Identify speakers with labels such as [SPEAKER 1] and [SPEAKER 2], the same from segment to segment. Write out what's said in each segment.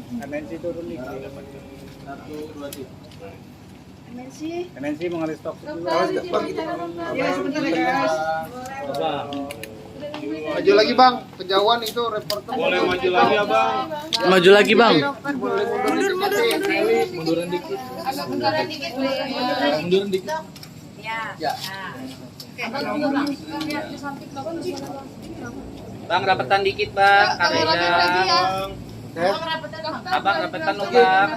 [SPEAKER 1] MNC turun nih.
[SPEAKER 2] 1, 2, 3.
[SPEAKER 1] MNC mau ngalih stok dulu.
[SPEAKER 3] Ya sebentar ya guys.
[SPEAKER 2] Bang.
[SPEAKER 4] Maju lagi bang, kejauhan itu reporter.
[SPEAKER 2] Boleh maju lagi ya bang.
[SPEAKER 5] Maju lagi bang.
[SPEAKER 2] Munduran dikit. Munduran dikit.
[SPEAKER 3] Ya.
[SPEAKER 6] Bang, rapetan dikit bang, Kareza. Abang, rapetan dong bang.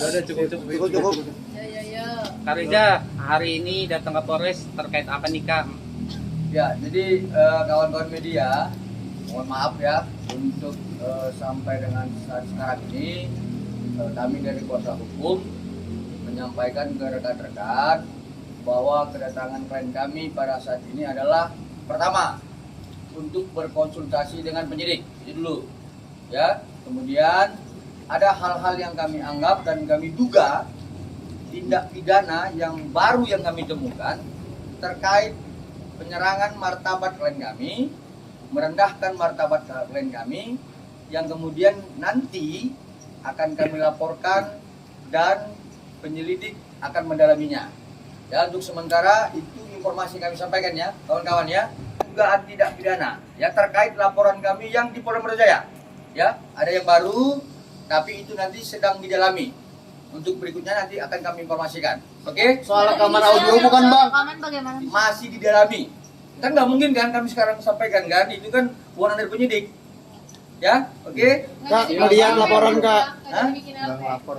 [SPEAKER 2] Udah cukup.
[SPEAKER 6] Kareza, hari ini datang ke Polres terkait apa nih kak?
[SPEAKER 7] Ya, jadi kawan-kawan media, mohon maaf ya untuk sampai dengan saat sekarang ini kami dari kuasa hukum menyampaikan ke rekan-rekan bahwa kedatangan klien kami pada saat ini adalah pertama untuk berkonsultasi dengan penyidik, itu dulu ya. Kemudian ada hal-hal yang kami anggap dan kami duga tindak pidana yang baru yang kami temukan terkait penyerangan martabat klien kami, merendahkan martabat klien kami, yang kemudian nanti akan kami laporkan dan penyelidik akan mendalaminya. Ya, untuk sementara itu informasi kami sampaikan ya, kawan-kawan ya. Dugaan tindak pidana ya terkait laporan kami yang di Polda Metro Jaya. Ya, ada yang baru, tapi itu nanti sedang didalami. Untuk berikutnya nanti akan kami informasikan. Oke?
[SPEAKER 4] Soal rekaman audio bukan bang?
[SPEAKER 7] Masih didalami. Kan nggak mungkin kan kami sekarang sampaikan kan, itu kan wewenang dari penyidik. Ya, oke?
[SPEAKER 4] Kak, kemudian laporan kak.
[SPEAKER 7] Hah?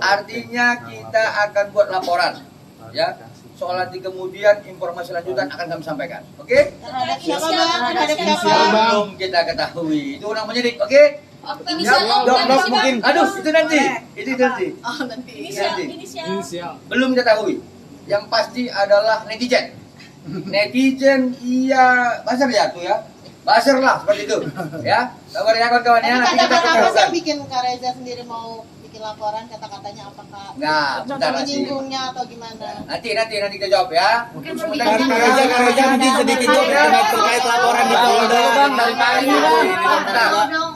[SPEAKER 7] Artinya kita akan buat laporan. Ya. Soal nanti kemudian informasi lanjutan akan kami sampaikan. Oke?
[SPEAKER 3] Siapa bang? Ada siapa?
[SPEAKER 7] Belum kita ketahui. Itu orang penyidik, oke?
[SPEAKER 4] Blok mungkin.
[SPEAKER 7] Aduh, itu nanti. Itu nanti.
[SPEAKER 3] Oh nanti.
[SPEAKER 2] Inisial.
[SPEAKER 7] Belum diketahui. Yang pasti adalah netizen. Netizen iya buzzer ya tuh ya. Buzzer lah seperti itu. Ya. Sabar ya kawan-kawan ya. Nanti kita
[SPEAKER 3] Kata-kata apa
[SPEAKER 7] ketemu.
[SPEAKER 3] sih yang bikin Kak Reza sendiri mau bikin laporan, kata-katanya apakah
[SPEAKER 7] Nah, bentar nanti.
[SPEAKER 3] menyinggungnya atau gimana?
[SPEAKER 7] Nanti kita jawab ya. Mungkin sebentar
[SPEAKER 5] Kareza mungkin sedikit jawab terkait laporan di Polda.
[SPEAKER 6] Bang, dari pagi bang.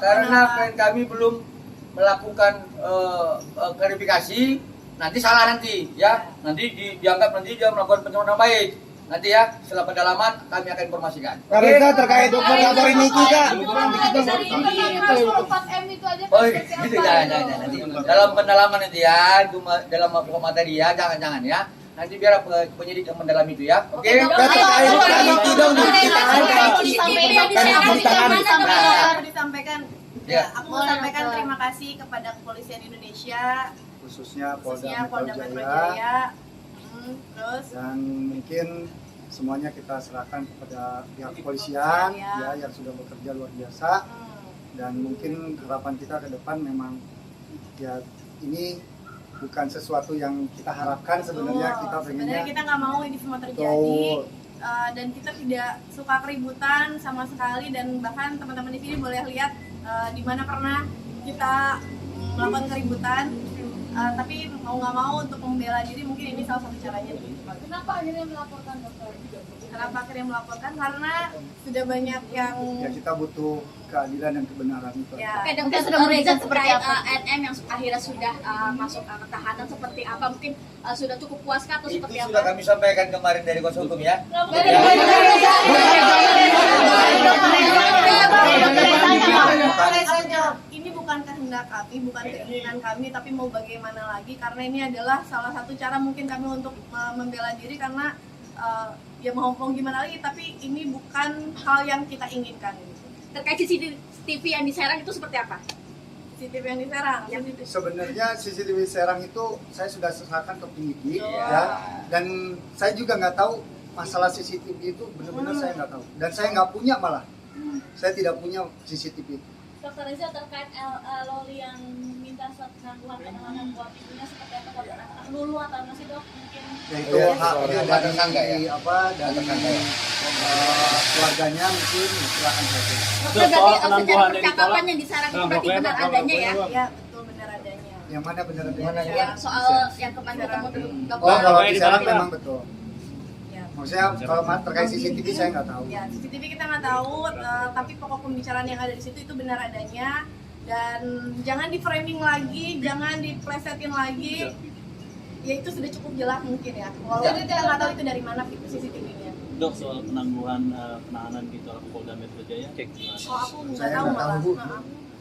[SPEAKER 7] Karena klien kami belum melakukan klarifikasi, nanti salah nanti ya. Nanti dianggap nanti dia melakukan pencemaran baik. Nanti ya, setelah pendalaman kami akan informasikan.
[SPEAKER 4] Kareza terkait laporin Niki kak.
[SPEAKER 7] Oh, gitu jangan nanti. Dalam pendalaman nanti ya, dalam materi ya, jangan ya. Nanti biar penyidik yang mendalam itu ya. Oke?
[SPEAKER 4] Niki dong
[SPEAKER 8] Disampaikan.
[SPEAKER 7] Ya.
[SPEAKER 8] Aku mau sampaikan terima kasih kepada Kepolisian Indonesia,
[SPEAKER 1] Khususnya
[SPEAKER 8] khususnya
[SPEAKER 1] Polda
[SPEAKER 8] Polda
[SPEAKER 1] Metro
[SPEAKER 8] Metro
[SPEAKER 1] Jaya.
[SPEAKER 8] Jaya. Terus
[SPEAKER 1] Dan mungkin semuanya kita serahkan kepada pihak kepolisian ya yang sudah bekerja luar biasa, dan mungkin harapan kita ke depan memang ya ini bukan sesuatu yang kita harapkan sebenarnya. Kita
[SPEAKER 8] sebenarnya
[SPEAKER 1] pengennya
[SPEAKER 8] kita nggak mau ini semua terjadi.
[SPEAKER 1] Betul.
[SPEAKER 8] Dan kita tidak suka keributan sama sekali, dan bahkan teman-teman di sini boleh lihat di mana pernah kita melakukan keributan. Tapi mau nggak mau untuk membela diri mungkin ini salah satu caranya.
[SPEAKER 9] Kenapa akhirnya melaporkan dokter?
[SPEAKER 8] Kenapa akhirnya melaporkan? Karena sudah banyak yang
[SPEAKER 1] ya kita butuh keadilan dan kebenaran itu.
[SPEAKER 8] ya.
[SPEAKER 9] Oke, dokter sudah meriset terkait NM yang akhirnya sudah masuk ke tahanan seperti apa? Mungkin sudah cukup puas kah atau
[SPEAKER 7] Itu
[SPEAKER 9] seperti
[SPEAKER 7] sudah
[SPEAKER 9] apa?
[SPEAKER 7] kami sampaikan kemarin dari kuasa hukum ya.
[SPEAKER 8] Ini bukan kehendak kami, bukan keinginan kami, tapi mau bagaimana lagi, karena ini adalah salah satu cara mungkin kami untuk membela diri, karena ya mau gimana lagi, tapi ini bukan hal yang kita inginkan.
[SPEAKER 9] Terkait CCTV yang diserang itu seperti apa?
[SPEAKER 8] CCTV yang diserang.
[SPEAKER 1] Sebenarnya CCTV Serang itu saya sudah serahkan ke penyidik
[SPEAKER 7] Iya.
[SPEAKER 1] ya, dan saya juga nggak tahu masalah CCTV itu benar-benar saya nggak tahu, dan saya nggak punya malah, saya tidak punya CCTV itu.
[SPEAKER 9] Dokter Reza terkait Loli yang minta penangguhan penahanan buat ibunya seperti apa? Buat Lulu atau masih dok mungkin?
[SPEAKER 1] Ya itu
[SPEAKER 7] Ya,
[SPEAKER 1] haknya
[SPEAKER 7] soal
[SPEAKER 1] dari
[SPEAKER 7] tersangka ya.
[SPEAKER 1] apa dari keluarganya mungkin silakan saja.
[SPEAKER 9] Dokter
[SPEAKER 2] soal
[SPEAKER 9] berarti
[SPEAKER 2] penangguhan
[SPEAKER 9] secara
[SPEAKER 2] yang
[SPEAKER 9] percakapan
[SPEAKER 2] ditolak.
[SPEAKER 9] yang disarankan
[SPEAKER 2] Nah,
[SPEAKER 9] berarti
[SPEAKER 2] pokoknya
[SPEAKER 9] benar
[SPEAKER 2] kalau
[SPEAKER 9] adanya ya?
[SPEAKER 8] Ya, betul benar adanya.
[SPEAKER 1] Yang mana benar
[SPEAKER 7] Mana
[SPEAKER 1] adanya?
[SPEAKER 9] Yang soal yang kemarin ketemu
[SPEAKER 1] Oh,
[SPEAKER 9] dokter.
[SPEAKER 1] kalau
[SPEAKER 2] Pokoknya
[SPEAKER 1] di Serang
[SPEAKER 2] disarankan.
[SPEAKER 1] memang betul.
[SPEAKER 8] Ya.
[SPEAKER 1] Maksudnya kalau terkait CCTV saya nggak tahu.
[SPEAKER 8] Ya, CCTV kita nggak tahu, tapi pokok pembicaraan yang ada di situ itu benar adanya. dan jangan di framing lagi, jangan diplesetin lagi. Ya itu sudah cukup jelas mungkin ya. Walaupun kita nggak tahu itu dari mana CCTV-nya.
[SPEAKER 2] Dok, soal penahanan di Polda Metro Jaya, cek.
[SPEAKER 8] Oh aku nggak tahu malah.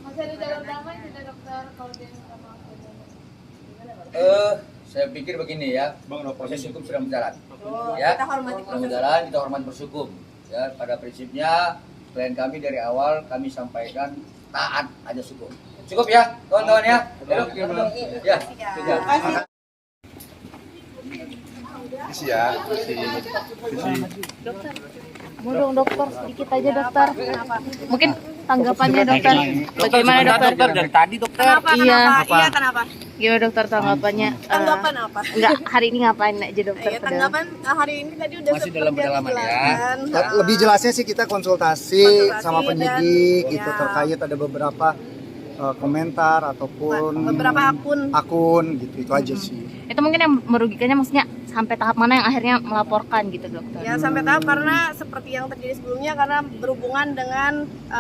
[SPEAKER 9] Masih ada jalur damai tidak dokter kalau dia minta maaf?
[SPEAKER 7] Saya pikir begini ya, proses hukum sudah berjalan.
[SPEAKER 8] Oh,
[SPEAKER 7] Ya,
[SPEAKER 8] kita hormati
[SPEAKER 7] sudah
[SPEAKER 8] proses.
[SPEAKER 7] berjalan, kita hormati proses hukum. Ya, pada prinsipnya klien kami dari awal kami sampaikan taat ajas hukum. Cukup ya, kawan-kawan ya. Ya, sudah.
[SPEAKER 9] Mau dong dokter, sedikit aja dokter. Mungkin tanggapannya dokter. Bagaimana dokter?
[SPEAKER 6] Dari tadi dokter.
[SPEAKER 8] Kenapa?
[SPEAKER 9] Iya.
[SPEAKER 8] Iya kenapa?
[SPEAKER 9] Gimana dokter tanggapannya?
[SPEAKER 8] Tanggapan apa?
[SPEAKER 9] Enggak, hari ini ngapain aja dokter?
[SPEAKER 8] Ya, tanggapan hari ini tadi udah
[SPEAKER 6] Masih
[SPEAKER 8] seperti
[SPEAKER 6] dalam
[SPEAKER 8] yang
[SPEAKER 6] pendalaman ya.
[SPEAKER 8] dijelaskan.
[SPEAKER 1] Lebih jelasnya sih kita konsultasi sama
[SPEAKER 8] dan-
[SPEAKER 1] penyidik gitu
[SPEAKER 8] ya.
[SPEAKER 1] terkait ada beberapa komentar ataupun
[SPEAKER 8] Beberapa akun.
[SPEAKER 1] gitu itu aja sih.
[SPEAKER 9] Itu mungkin yang merugikannya maksudnya sampai tahap mana yang akhirnya melaporkan gitu dokter?
[SPEAKER 8] Ya sampai tahap karena seperti yang terjadi sebelumnya karena berhubungan dengan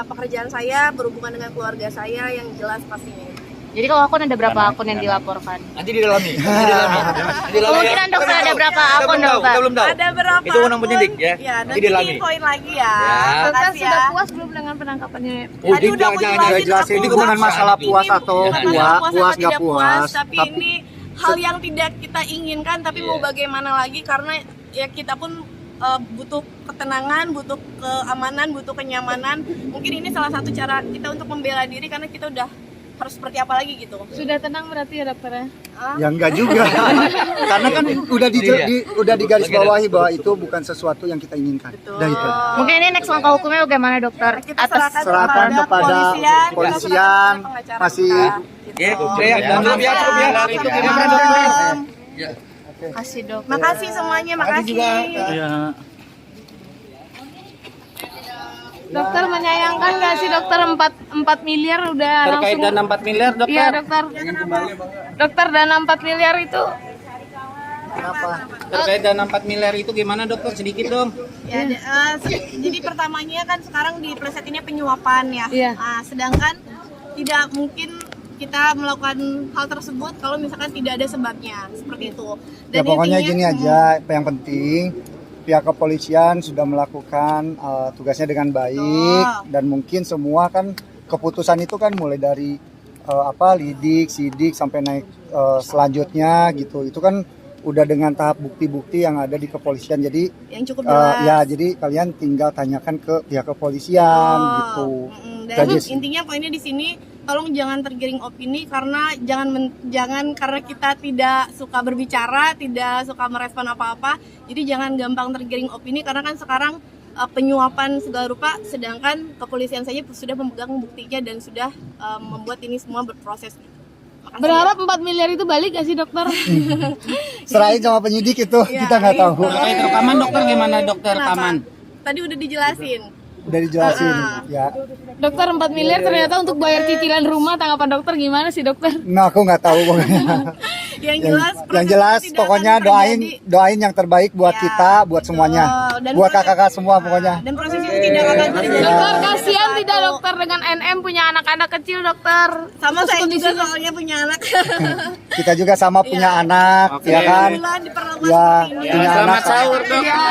[SPEAKER 8] pekerjaan saya, berhubungan dengan keluarga saya yang jelas pastinya.
[SPEAKER 9] Jadi kalau akun ada berapa akun yang dilaporkan?
[SPEAKER 6] Nanti didalami.
[SPEAKER 9] Kemungkinan dokter ada berapa akun dokter?
[SPEAKER 6] Kita belum tahu.
[SPEAKER 8] Ada berapa?
[SPEAKER 6] Itu undang penyidik ya.
[SPEAKER 8] Ya,
[SPEAKER 6] Nanti
[SPEAKER 8] nanti
[SPEAKER 6] didalami.
[SPEAKER 8] diinfoin lagi ya.
[SPEAKER 9] Dokter
[SPEAKER 8] Makasih ya.
[SPEAKER 9] sudah puas belum dengan penangkapannya?
[SPEAKER 8] Tadi udah aku jelasin,
[SPEAKER 1] Ini bukan masalah puas atau puas nggak puas.
[SPEAKER 8] tapi ini hal yang tidak kita inginkan, tapi mau bagaimana lagi karena ya kita pun butuh ketenangan, butuh keamanan, butuh kenyamanan. Mungkin ini salah satu cara kita untuk membela diri karena kita udah harus seperti apa lagi gitu.
[SPEAKER 9] Sudah tenang berarti ya dokternya?
[SPEAKER 1] Ya enggak juga. Karena kan udah digarisbawahi bahwa itu bukan sesuatu yang kita inginkan.
[SPEAKER 8] Betul.
[SPEAKER 1] Dah itu.
[SPEAKER 9] Mungkin ini next langkah hukumnya bagaimana dokter?
[SPEAKER 8] Kita serahkan
[SPEAKER 1] kepada polisian
[SPEAKER 8] pengacara
[SPEAKER 1] masih
[SPEAKER 8] kita, gitu.
[SPEAKER 6] Ya, cukup ya.
[SPEAKER 8] Itu gimana dokter?
[SPEAKER 9] Kasih dok.
[SPEAKER 8] Makasih semuanya, makasih.
[SPEAKER 9] Dokter menyayangkan nggak sih dokter 4 miliar udah
[SPEAKER 6] Terkait
[SPEAKER 9] langsung?
[SPEAKER 6] dana 4 miliar dokter.
[SPEAKER 9] Iya dokter. Dokter dana 4 miliar itu
[SPEAKER 6] Terkait dana 4 miliar itu gimana dokter? Sedikit dong.
[SPEAKER 8] Ya, jadi pertamanya kan sekarang di pleset ini penyuapan ya.
[SPEAKER 9] Iya.
[SPEAKER 8] Sedangkan tidak mungkin kita melakukan hal tersebut kalau misalkan tidak ada sebabnya seperti itu.
[SPEAKER 1] ya pokoknya gini aja, yang penting pihak kepolisian sudah melakukan tugasnya dengan baik dan mungkin semua kan keputusan itu kan mulai dari lidik, sidik sampai naik selanjutnya gitu. Itu kan udah dengan tahap bukti-bukti yang ada di kepolisian. Jadi
[SPEAKER 8] yang cukup jelas.
[SPEAKER 1] ya jadi kalian tinggal tanyakan ke pihak kepolisian gitu.
[SPEAKER 8] Dan
[SPEAKER 1] Itu aja sih.
[SPEAKER 8] intinya poinnya di sini tolong jangan tergiring opini karena jangan karena kita tidak suka berbicara, tidak suka merespon apa-apa. Jadi jangan gampang tergiring opini karena kan sekarang penyuapan segala rupa, sedangkan kepolisian saja sudah memegang buktinya dan sudah membuat ini semua berproses. Makasih
[SPEAKER 9] berharap 4 miliar itu balik nggak sih dokter?
[SPEAKER 1] Serahin sama penyidik itu
[SPEAKER 8] Ya,
[SPEAKER 1] kita nggak tahu.
[SPEAKER 6] Terkait rekaman dokter gimana dokter
[SPEAKER 8] Kenapa?
[SPEAKER 6] rekaman?
[SPEAKER 8] Tadi udah dijelasin.
[SPEAKER 1] Udah dijelasin ya.
[SPEAKER 9] Dokter 4 miliar ternyata untuk bayar cicilan rumah, tanggapan dokter gimana sih dokter?
[SPEAKER 1] Nah, aku nggak tahu pokoknya.
[SPEAKER 8] Yang jelas,
[SPEAKER 1] yang
[SPEAKER 8] proses
[SPEAKER 1] jelas
[SPEAKER 8] itu tidak
[SPEAKER 1] pokoknya
[SPEAKER 8] akan terjadi.
[SPEAKER 1] doain yang terbaik buat
[SPEAKER 8] Ya,
[SPEAKER 1] kita, buat
[SPEAKER 8] betul.
[SPEAKER 1] semuanya,
[SPEAKER 8] Dan
[SPEAKER 1] buat
[SPEAKER 8] proses-
[SPEAKER 1] kakak-kakak semua pokoknya.
[SPEAKER 8] Dan proses itu tidak akan terjadi.
[SPEAKER 9] Dokter kasihan tidak dokter dengan NM punya anak-anak kecil dokter.
[SPEAKER 8] Sama saya juga soalnya punya anak.
[SPEAKER 1] Kita juga sama punya anak,
[SPEAKER 6] Oke.
[SPEAKER 1] ya kan?
[SPEAKER 8] Alhamdulillah diperlakukan
[SPEAKER 1] Ya,
[SPEAKER 8] seperti ini.
[SPEAKER 1] punya
[SPEAKER 6] Selamat
[SPEAKER 1] anak.
[SPEAKER 6] sahur dok.
[SPEAKER 8] Ya.